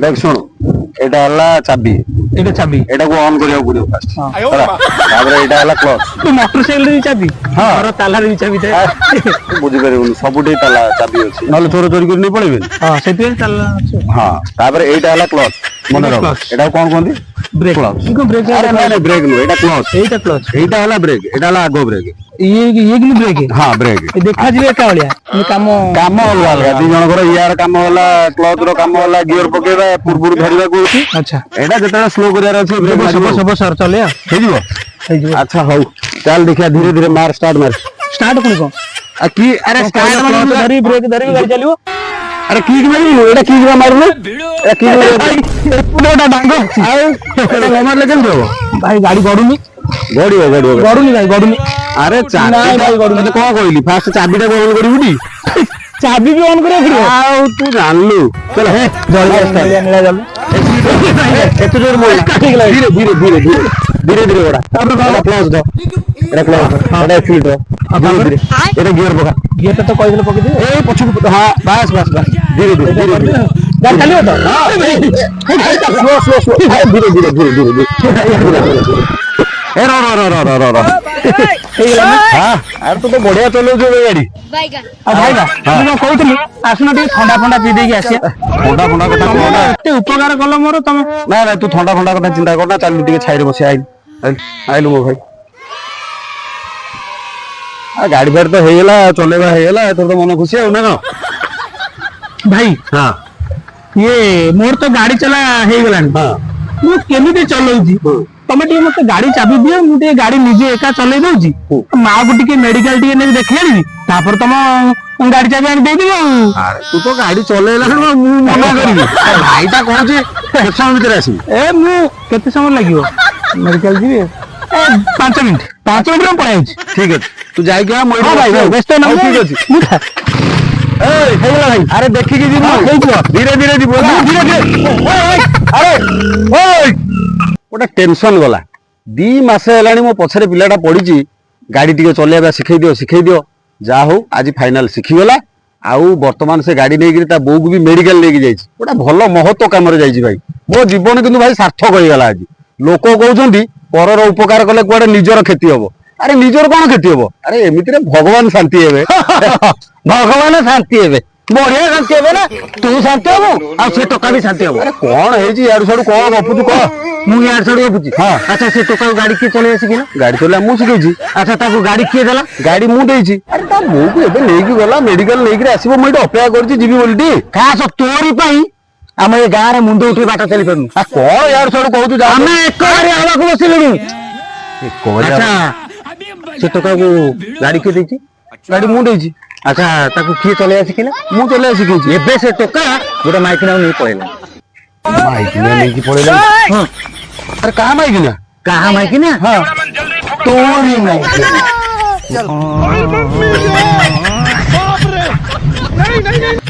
देख शुण एटा हला चाबी एटा को ऑन करिया पड़ियो फास्ट तापर एटा हला क्लच तू मोटरसाइकिल री चाबी हां और ताला री चाबी थे बुझी परिबुन सबुठी ताला चाबी अछि नले चोर चोरी कर नहीं पड़ेबे हां सेते ताला अछि हां तापर एटा हला क्लच मन रख एटा कोन कोंदी ब्रेक क्लच इको ब्रेक अरे नहीं ब्रेक नो एटा क्लच एटा हला ब्रेक एटा हला आगो ब्रेक ये कि ब्रेक है हां ब्रेक देखा जिवे का वालिया ये काम काम अलग अलग दी जण कर यार काम होला क्लच रो काम होला गियर पकेबा पुरपुर धरिबा को अछि अच्छा एटा जते स्लो करियार अछि ब्रेक सब सर चले हे जीवो अच्छा हो चल देखिया धीरे धीरे मार स्टार्ट स्टार्ट कोन को आ की अरे स्टार्ट मतलब धरी ब्रेक धरी गाड़ी चलियो अरे की मारी एटा की मारनो ए की पुरोटा डांगो आ एटा नंबर लेकिन देबो भाई गाड़ी गडुनी गडुनी भाई गडुनी अरे चाबी भाई गडुनी को कहली फास्ट चाबीटा को ऑन करिबुनी चाबी भी ऑन करे फिर आ तू जानलु चल हे जल्दी स्टार्ट निला जल्दी एतु जोर मोड़ धीरे धीरे धीरे धीरे धीरे धीरे बड़ा तापर क्लच दो एटा क्लच एटा एक्सीलेटर धीरे धीरे एटा गियर पका गियर तो कहि देले पके दे ए पछु हां बस बस बस धीरे धीरे धीरे धीरे गाड़ी चलियो तो स्लो स्लो स्लो धीरे धीरे धीरे धीरे ए रो रो रो रो रो रो हां यार तू तो बढ़िया चलो जो गाड़ी बैगन आ भाईगा मैं कहतली आसना टे ठंडा ठंडा पी देगी आसी ठंडा ठंडा कथा कोना एते उपकार कलो मोर तमे ना ना तू ठंडा ठंडा कथा चिंता करना चल टिके छाई बसे आइलु मो भाई आ गाड़ी फेर तो हेला चलेबा हेला तोर तो मन खुशी हो ना भाई हां ये मोर तो गाड़ी चला हे गलान हां मु केमिते चलौजी तमे टे मते गाड़ी चाबी दियो मु टे गाड़ी निजे एका चलै दउजी मां को टिके मेडिकल टिके ने देखलेनी तापर तम गाड़ी चाबी आनी दे दियो अरे तू तो गाड़ी चलेला मु मना करबी भाईटा कहूची केसा भीतर आसी ए मु केते समय लागियो मेडिकल जीवे ए 5 मिनिट में पळाई ठीक है तू जाई गया मोई हां भाई व्यस्त ना ठीक अछि मु ए हेला भाई अरे देखि कि जीव धीरे धीरे जीव धीरे धीरे अरे ओए ओटा टेंशन गला 2 मास हेलानी मो पछरे पिलाटा पडिची गाड़ी टिके चलेबा सिखै दियो जा हो आज फाइनल सिखि गला आउ वर्तमान से गाड़ी नै गिरता बोगु भी मेडिकल लेके जाईची ओटा भलो महत्व काम रे जाईची भाई मो जीवन किंतु भाई सार्थक होई गला आज लोक कहउछंती परर उपकार कले कोडे निजर क्षति होबो अरे निजर कोन क्षति होबो अरे एमितिरे भगवान शांति हेबे भगवान शांति हेबे बढ़िया शांति हेबे ना तू शांति होबो आ से टका भी शांति होबो अरे कोन हेजी यार सडू को गपुचु को मु यार सडू गपुची हां अच्छा से टका गाड़ी के चले आसी किना गाड़ी चला मु सिखैची अच्छा ताको गाड़ी किए देला गाड़ी मु देइची अरे ता मु को एबे लेकी गला मेडिकल लेकी आसीबो मु अपेक्षा करची जीवी बोलटी खास तोरी पई हम ए गां रे मुंडो उठी बाटा चली परनु आ कोन यार सडू कहू जा हम एक गाड़ी आवा को बसिलुनी अच्छा से टका को गाड़ी के देची गाड़ी मु देइची अच्छा ताको किए चले आसी किना मु चले आसी कहूची एबे से टका गोटा माइकिना नहीं पड़ेला माइकिना लेकी पड़ेला हां अरे कहां माइकिना कहां माइकिना हां तोरी माइकिना नहीं नहीं